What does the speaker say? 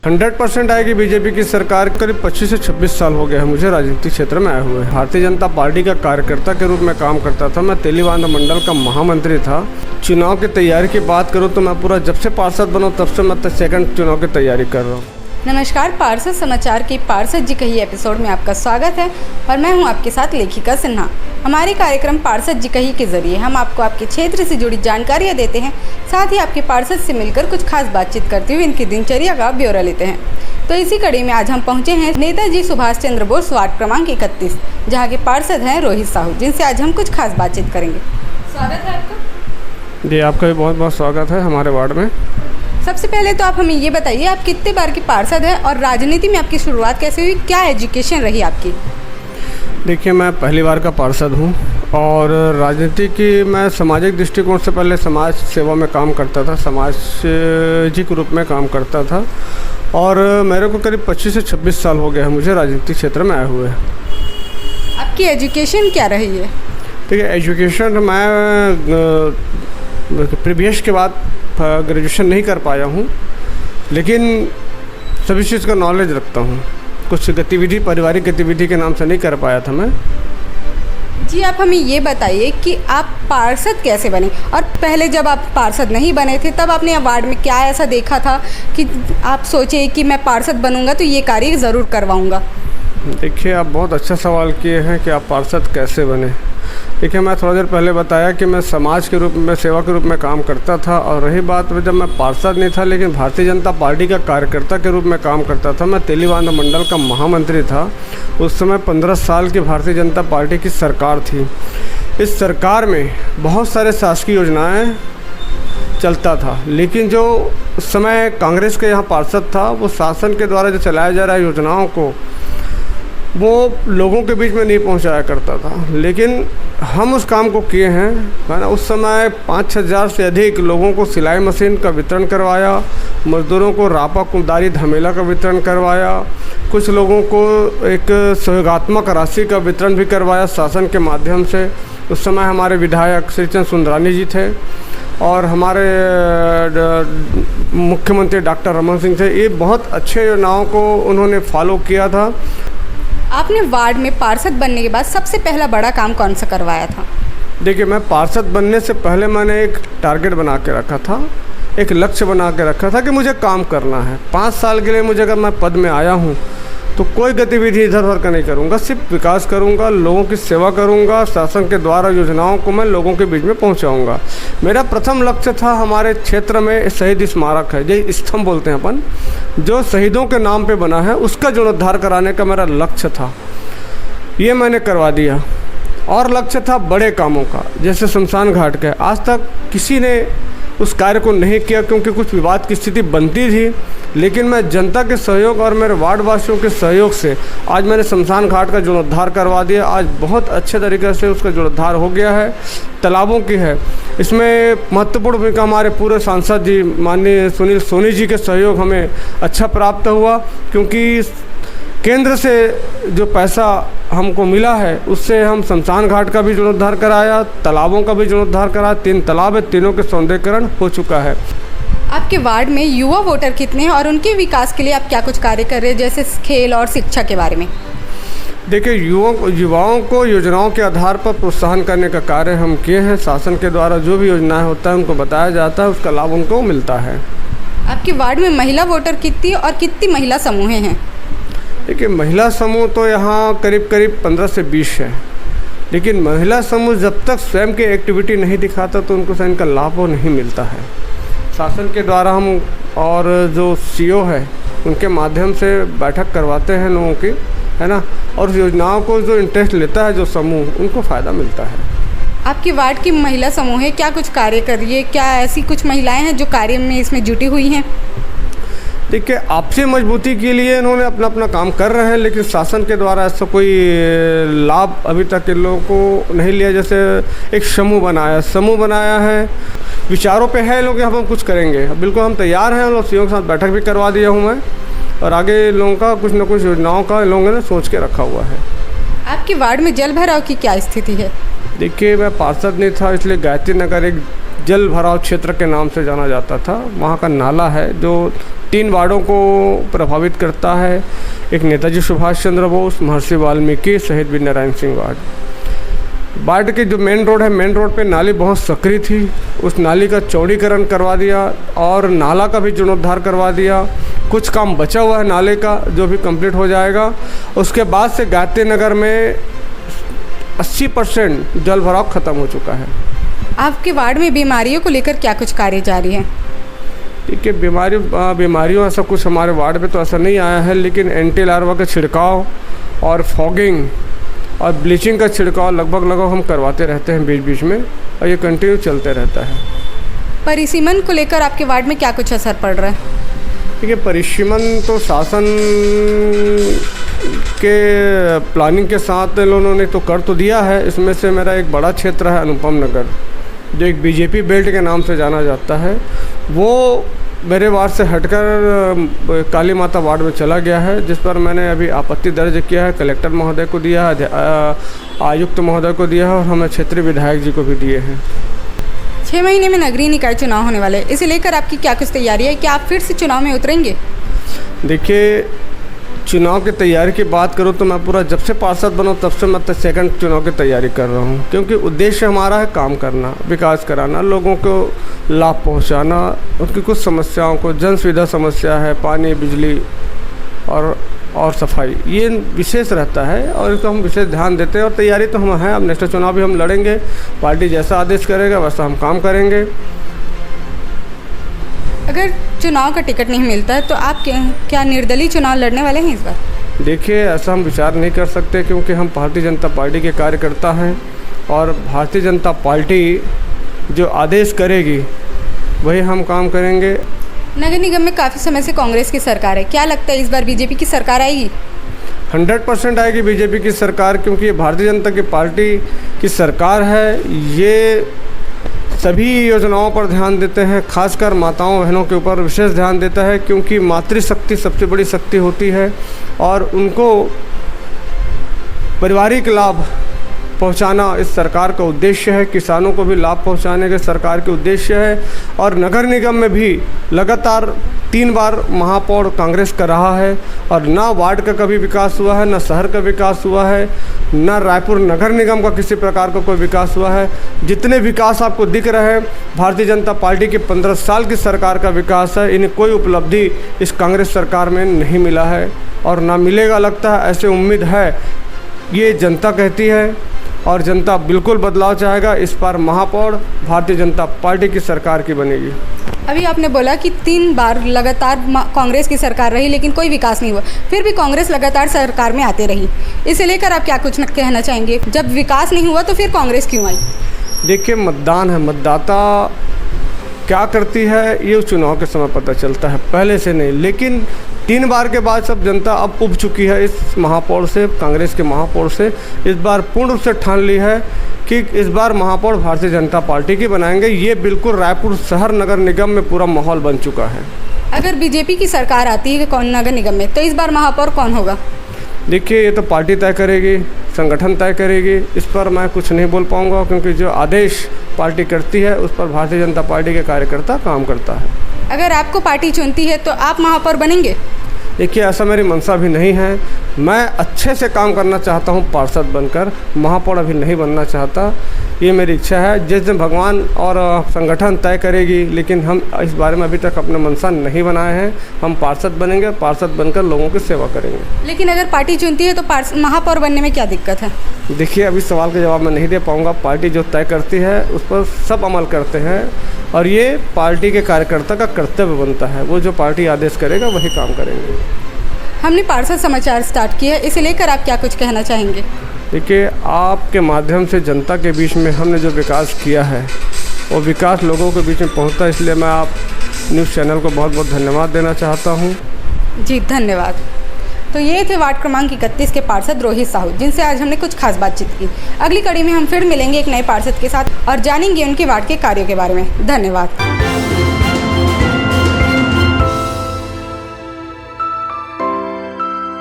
100% आएगी बीजेपी की सरकार। करीब 25 से 26 साल हो गए हैं मुझे राजनीतिक क्षेत्र में आए हुए। भारतीय जनता पार्टी का कार्यकर्ता के रूप में काम करता था। मैं तेलीबांध मंडल का महामंत्री था। चुनाव की तैयारी की बात करूं तो मैं पूरा जब से पार्षद बना तब से मैं सेकंड चुनाव की तैयारी कर रहा हूँ। नमस्कार, पार्षद समाचार के पार्षद जी कही एपिसोड में आपका स्वागत है और मैं हूं आपके साथ लेखिका सिन्हा। हमारे कार्यक्रम पार्षद जी कही के जरिए हम आपको आपके क्षेत्र से जुड़ी जानकारियां देते हैं, साथ ही आपके पार्षद से मिलकर कुछ खास बातचीत करते हुए इनकी दिनचर्या का ब्यौरा लेते हैं। तो इसी कड़ी में आज हम पहुंचे हैं नेताजी सुभाष चंद्र बोस वार्ड क्रमांक 31, जहाँ के पार्षद हैं रोहित साहू, जिनसे आज हम कुछ खास बातचीत करेंगे। स्वागत है आपका। जी, आपका भी बहुत बहुत स्वागत है हमारे वार्ड में। सबसे पहले तो आप हमें ये बताइए, आप कितने बार के पार्षद हैं और राजनीति में आपकी शुरुआत कैसे हुई, क्या एजुकेशन रही आपकी? देखिए, मैं पहली बार का पार्षद हूँ और राजनीति की मैं सामाजिक दृष्टिकोण से पहले समाज सेवा में काम करता था, सामाजिक रूप में काम करता था और मेरे को करीब 25 से 26 साल हो गए हैं मुझे राजनीतिक क्षेत्र में आए हुए। आपकी एजुकेशन क्या रही है? देखिए, एजुकेशन मैं प्रीवियस के बाद ग्रेजुएशन नहीं कर पाया हूँ, लेकिन सभी चीज़ का नॉलेज रखता हूँ। कुछ गतिविधि, पारिवारिक गतिविधि के नाम से नहीं कर पाया था मैं। जी, आप हमें ये बताइए कि आप पार्षद कैसे बने और पहले जब आप पार्षद नहीं बने थे तब आपने वार्ड में क्या ऐसा देखा था कि आप सोचे कि मैं पार्षद बनूंगा तो ये कार्य ज़रूर करवाऊंगा? देखिए, आप बहुत अच्छा सवाल किए हैं कि आप पार्षद कैसे बने। देखिए, मैं थोड़ा देर पहले बताया कि मैं समाज के रूप में, सेवा के रूप में काम करता था और रही बात जब मैं पार्षद नहीं था लेकिन भारतीय जनता पार्टी का कार्यकर्ता के रूप में काम करता था। मैं तेलीबांध मंडल का महामंत्री था। उस समय 15 साल की भारतीय जनता पार्टी की सरकार थी। इस सरकार में बहुत सारे शासकीय योजनाएँ चलता था, लेकिन जो उस समय कांग्रेस के यहाँ पार्षद था वो शासन के द्वारा जो चलाया जा रहा है योजनाओं को वो लोगों के बीच में नहीं पहुंचाया करता था, लेकिन हम उस काम को किए हैं, है ना। उस समय 5,000 से अधिक लोगों को सिलाई मशीन का वितरण करवाया, मजदूरों को रापा कुदारी धमेला का वितरण करवाया, कुछ लोगों को एक सहयोगात्मक राशि का वितरण भी करवाया शासन के माध्यम से। उस समय हमारे विधायक श्रीचंद सुंदरानी जी थे और हमारे मुख्यमंत्री डॉक्टर रमन सिंह थे। ये बहुत अच्छे योजनाओं को उन्होंने फॉलो किया था। आपने वार्ड में पार्षद बनने के बाद सबसे पहला बड़ा काम कौन सा करवाया था? देखिए, मैं पार्षद बनने से पहले मैंने एक टारगेट बना के रखा था, एक लक्ष्य बना के रखा था कि मुझे काम करना है। 5 साल के लिए मुझे, अगर मैं पद में आया हूँ तो कोई गतिविधि इधर उधर का नहीं करूँगा, सिर्फ विकास करूँगा, लोगों की सेवा करूँगा, शासन के द्वारा योजनाओं को मैं लोगों के बीच में पहुँचाऊँगा। मेरा प्रथम लक्ष्य था, हमारे क्षेत्र में शहीद स्मारक है, जय स्तंभ बोलते हैं अपन, जो शहीदों के नाम पे बना है, उसका जीर्णोद्धार कराने का मेरा लक्ष्य था। ये मैंने करवा दिया। और लक्ष्य था बड़े कामों का, जैसे शमशान घाट का। आज तक किसी ने उस कार्य को नहीं किया क्योंकि कुछ विवाद की स्थिति बनती थी, लेकिन मैं जनता के सहयोग और मेरे वार्ड वासियों के सहयोग से आज मैंने शमशान घाट का जीर्णोद्धार करवा दिया। आज बहुत अच्छे तरीके से उसका जीर्णोद्धार हो गया है। तालाबों की है, इसमें महत्वपूर्ण भूमिका हमारे पूरे सांसद जी माननीय सुनील सोनी जी के सहयोग हमें अच्छा प्राप्त हुआ, क्योंकि केंद्र से जो पैसा हमको मिला है उससे हम शमशान घाट का भी जीर्णोद्धार कराया, तालाबों का भी जीर्णोद्धार कराया। 3 तालाब है, तीनों के सौंदर्यीकरण हो चुका है। आपके वार्ड में युवा वोटर कितने हैं और उनके विकास के लिए आप क्या कुछ कार्य कर रहे हैं, जैसे खेल और शिक्षा के बारे में? देखिए, युवाओं को योजनाओं के आधार पर प्रोत्साहन करने का कार्य हम किए हैं। शासन के द्वारा जो भी योजनाएं होता है उनको बताया जाता है, उसका लाभ उनको मिलता है। आपके वार्ड में महिला वोटर कितनी और कितनी महिला समूह हैं? देखिए, महिला समूह तो यहाँ करीब 15 से 20 है, लेकिन महिला समूह जब तक स्वयं की एक्टिविटी नहीं दिखाता तो उनको इनका लाभ नहीं मिलता है। शासन के द्वारा हम और जो सीओ है उनके माध्यम से बैठक करवाते हैं लोगों की, है ना, और योजनाओं को जो इंटरेस्ट लेता है जो समूह, उनको फ़ायदा मिलता है। आपके वार्ड की महिला समूह है, क्या कुछ कार्य कर रही है? क्या ऐसी कुछ महिलाएं हैं जो कार्य में इसमें जुटी हुई हैं? देखिए, आपसी मजबूती के लिए इन्होंने अपना अपना काम कर रहे हैं, लेकिन शासन के द्वारा ऐसा कोई लाभ अभी तक इन लोगों को नहीं लिया। जैसे एक समूह बनाया है, विचारों पे है लोग हम कुछ करेंगे, बिल्कुल हम तैयार हैं। लोग सीओ के साथ बैठक भी करवा दिया हूँ मैं, और आगे लोगों का कुछ न कुछ योजनाओं का लोगों ने सोच के रखा हुआ है। आपके वार्ड में जल भराव की क्या स्थिति है? देखिए, मैं पार्षद नहीं था, इसलिए गायत्री नगर एक जल भराव क्षेत्र के नाम से जाना जाता था। वहाँ का नाला है जो 3 वार्डों को प्रभावित करता है। एक नेताजी सुभाष चंद्र बोस, महर्षि वाल्मीकि, शहीद वीर नारायण सिंह वार्ड के जो मेन रोड है, मेन रोड पे नाली बहुत सक्रिय थी। उस नाली का चौड़ीकरण करवा दिया और नाला का भी जीर्णोद्धार करवा दिया। कुछ काम बचा हुआ है नाले का, जो भी कंप्लीट हो जाएगा। उसके बाद से गायत्री नगर में 80% जल भराव ख़त्म हो चुका है। आपके वार्ड में बीमारियों को लेकर क्या कुछ कार्य जारी है? ठीक है, बीमारियों ऐसा कुछ हमारे वार्ड में तो ऐसा नहीं आया है, लेकिन एंटी लार्वा का छिड़काव और फॉगिंग और ब्लीचिंग का छिड़काव लगभग हम करवाते रहते हैं बीच बीच में, और ये कंटिन्यू चलते रहता है। परिसीमन को लेकर आपके वार्ड में क्या कुछ असर पड़ रहा है? ठीक है, परिसीमन तो शासन के प्लानिंग के साथ उन्होंने तो कर तो दिया है। इसमें से मेरा एक बड़ा क्षेत्र है अनुपम नगर, जो एक बीजेपी बेल्ट के नाम से जाना जाता है, वो मेरे वार्ड से हटकर काली माता वार्ड में चला गया है, जिस पर मैंने अभी आपत्ति दर्ज किया है। कलेक्टर महोदय को दिया है, आयुक्त महोदय को दिया है, और हमें क्षेत्रीय विधायक जी को भी दिए हैं। 6 महीने में नगरीय निकाय चुनाव होने वाले, इसे लेकर आपकी क्या कुछ तैयारी है? क्या आप फिर से चुनाव में उतरेंगे? देखिए, चुनाव की तैयारी की बात करूँ तो मैं पूरा जब से पार्षद बना तब से मैं सेकंड चुनाव की तैयारी कर रहा हूँ, क्योंकि उद्देश्य हमारा है काम करना, विकास कराना, लोगों को लाभ पहुँचाना, उनकी कुछ समस्याओं को, जन सुविधा समस्या है, पानी, बिजली और सफाई, ये विशेष रहता है और इसको हम विशेष ध्यान देते हैं। और तैयारी तो हम हैं, अब नेक्स्ट चुनाव भी हम लड़ेंगे, पार्टी जैसा आदेश करेगा वैसा हम काम करेंगे। अगर चुनाव का टिकट नहीं मिलता है तो आप क्या निर्दलीय चुनाव लड़ने वाले हैं इस बार? देखिए, ऐसा हम विचार नहीं कर सकते, क्योंकि हम भारतीय जनता पार्टी के कार्यकर्ता हैं और भारतीय जनता पार्टी जो आदेश करेगी वही हम काम करेंगे। नगर निगम में काफ़ी समय से कांग्रेस की सरकार है, क्या लगता है इस बार बीजेपी की सरकार आएगी? 100% आएगी बीजेपी की सरकार, क्योंकि ये भारतीय जनता की पार्टी की सरकार है। ये सभी योजनाओं पर ध्यान देते हैं, खासकर माताओं बहनों के ऊपर विशेष ध्यान देता है, क्योंकि मातृशक्ति सबसे बड़ी शक्ति होती है और उनको पारिवारिक लाभ पहुंचाना इस सरकार का उद्देश्य है। किसानों को भी लाभ पहुंचाने के सरकार के उद्देश्य है। और नगर निगम में भी लगातार 3 बार महापौर कांग्रेस का रहा है, और ना वार्ड का कभी विकास हुआ है, ना शहर का विकास हुआ है, ना रायपुर नगर निगम का किसी प्रकार का कोई विकास हुआ है। जितने विकास आपको दिख रहे हैं भारतीय जनता पार्टी के 15 साल की सरकार का विकास है। इन्हें कोई उपलब्धि इस कांग्रेस सरकार में नहीं मिला है और ना मिलेगा, लगता है, ऐसे उम्मीद है। ये जनता कहती है और जनता बिल्कुल बदलाव चाहेगा। इस बार महापौर भारतीय जनता पार्टी की सरकार की बनेगी। अभी आपने बोला कि 3 बार लगातार कांग्रेस की सरकार रही लेकिन कोई विकास नहीं हुआ, फिर भी कांग्रेस लगातार सरकार में आते रही, इसे लेकर आप क्या कुछ कहना चाहेंगे? जब विकास नहीं हुआ तो फिर कांग्रेस क्यों आई? देखिए, मतदान है, मतदाता क्या करती है ये चुनाव के समय पता चलता है, पहले से नहीं। लेकिन 3 बार के बाद सब जनता अब उब चुकी है इस महापौर से, कांग्रेस के महापौर से। इस बार पूर्ण रूप से ठान ली है कि इस बार महापौर भारतीय जनता पार्टी की बनाएंगे। ये बिल्कुल रायपुर शहर नगर निगम में पूरा माहौल बन चुका है। अगर बीजेपी की सरकार आती है कौन नगर निगम में, तो इस बार महापौर कौन होगा? देखिए, ये तो पार्टी तय करेगी, संगठन तय करेगी, इस पर मैं कुछ नहीं बोल पाऊंगा, क्योंकि जो आदेश पार्टी करती है उस पर भारतीय जनता पार्टी के कार्यकर्ता काम करता है। अगर आपको पार्टी चुनती है तो आप महापौर बनेंगे? देखिए, ऐसा मेरी मंशा भी नहीं है। मैं अच्छे से काम करना चाहता हूं पार्षद बनकर, महापौर अभी नहीं बनना चाहता। ये मेरी इच्छा है, जिस दिन भगवान और संगठन तय करेगी। लेकिन हम इस बारे में अभी तक अपना मंशा नहीं बनाए हैं। हम पार्षद बनेंगे, पार्षद बनकर लोगों की सेवा करेंगे। लेकिन अगर पार्टी चुनती है तो महापौर बनने में क्या दिक्कत है? देखिए, अभी सवाल का जवाब मैं नहीं दे पाऊँगा। पार्टी जो तय करती है उस पर सब अमल करते हैं और ये पार्टी के कार्यकर्ता का कर्तव्य बनता है। वो जो पार्टी आदेश करेगा वही काम करेंगे। हमने पार्षद समाचार स्टार्ट किया है, इसे लेकर आप क्या कुछ कहना चाहेंगे? देखिए, आपके माध्यम से जनता के बीच में हमने जो विकास किया है वो विकास लोगों के बीच में पहुंचता है, इसलिए मैं आप न्यूज़ चैनल को बहुत बहुत धन्यवाद देना चाहता हूं। जी धन्यवाद। तो ये थे वार्ड क्रमांक 31 के पार्षद रोहित साहू, जिनसे आज हमने कुछ खास बातचीत की। अगली कड़ी में हम फिर मिलेंगे एक नए पार्षद के साथ और जानेंगे उनके वार्ड के कार्यों के बारे में। धन्यवाद।